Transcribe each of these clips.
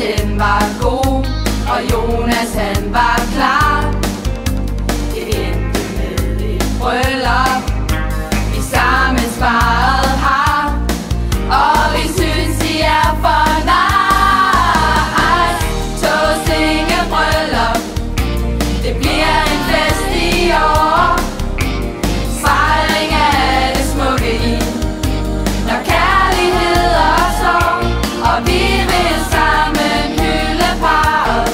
den var god, og Jonas han var klar. Det endte med et bryllup, vi sammen sparet har, og vi synes I er for nice. Tåsinge bryllup, det bliver en fest i år. Fejring af det smukke i, når kærlighed opstår, og vi vil sammen hylde parret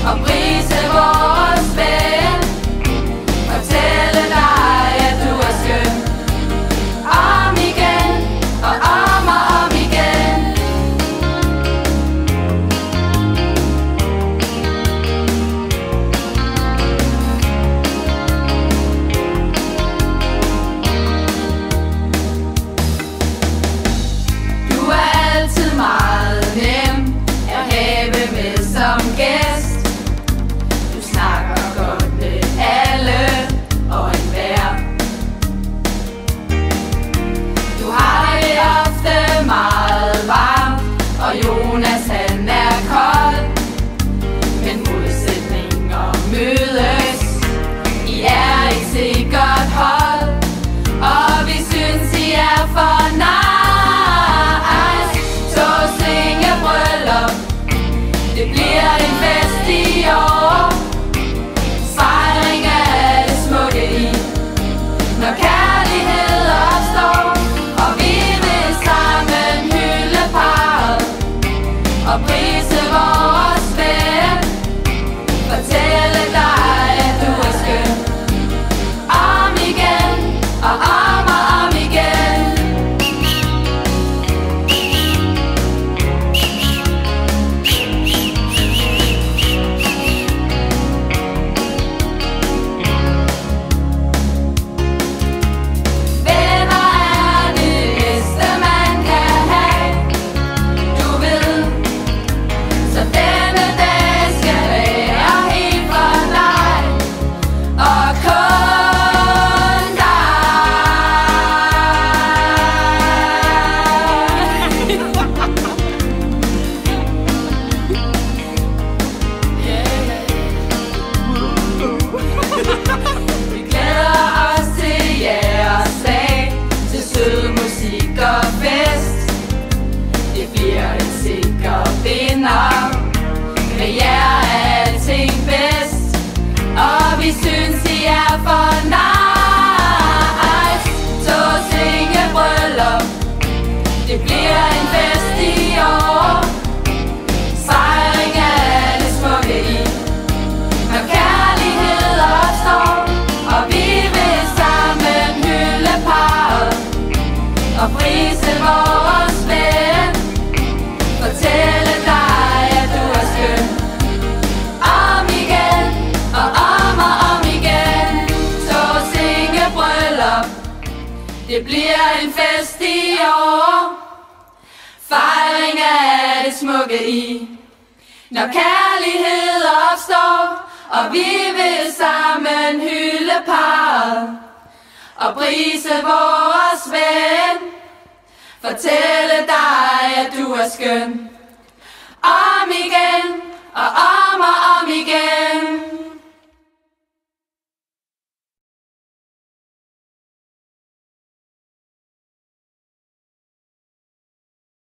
og prise vores ven. Fortælle dig, at du er skøn, om igen og om igen. Du er altid meget nem at have med som gæst. Du snakker godt med alle og enhver. Du har det ofte meget varmt, og Jonas han er kold. Men modsætninger mødes, I er et sikkert hold, og vi synes I er for nice. Tåsinge bryllup, det bliver en fest i år. Fejring af det smukke i, når kærlighed opstår, og vi vil sammen hylde parret og prise vores ven. Fortælle dig, at du er skøn, om igen og om igen. Venner er det bedste man kan have, du ved. Så denne dag skal være helt for dig, og kun dig. Vi glæder os til jeres dag, til sød musik og fest. Det bliver en sikker vinder, med jer er alting bedst, og vi synes I er for nice. Tåsinge bryllup, det bliver en fest i år. Fejring af det smukke i, når kærlighed opstår, og vi vil sammen hylde parret og prise vores ven. Fortælle dig, at du er skøn, om igen og om igen. Tåsinge bryllup, det bliver en fest i år. Fejring af det smukke i, når kærlighed opstår, og vi vil sammen hylde parret og prise vores ven. Fortælle dig, at du er skøn, om igen